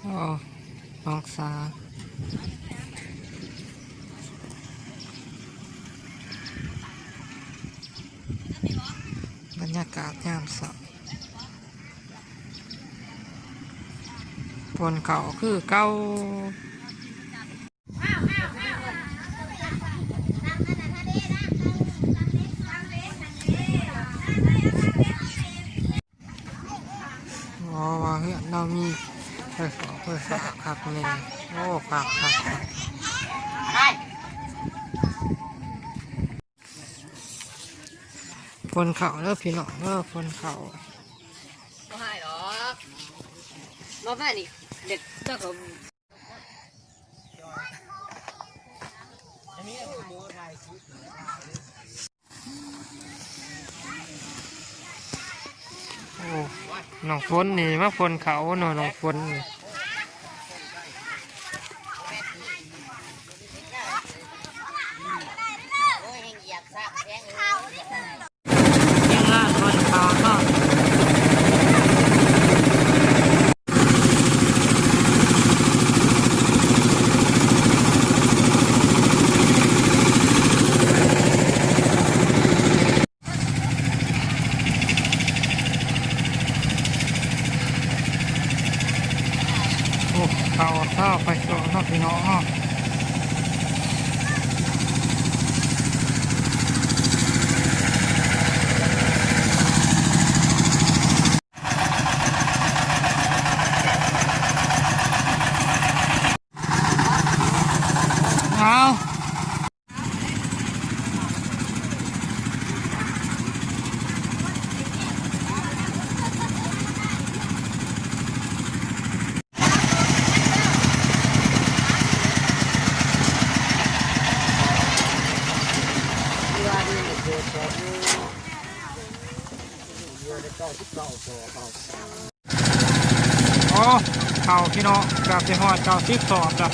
โอ้น้องสาบรรยากาศยามเช้าฝนเก่าคือเก่าว่าเฮ้ยเรามีไฟฟ้าคักเลยโอ้คักฝนเขาเลิกพี่น้องเลิกฝนเขาไม่ให้หรอกมาแม่นี่เด็ดเจ้าของโอ้น้องฝนนี่มาฝนเขาหน่อยน้องฝนนี่ยังล่าฝนเขาเนาะโอ้เขาไปโซนเนาะพี่น้องเนาะเอาโอ้เขาพี่น้องกับพี่ฮอดเจ้าซิกสอบกับ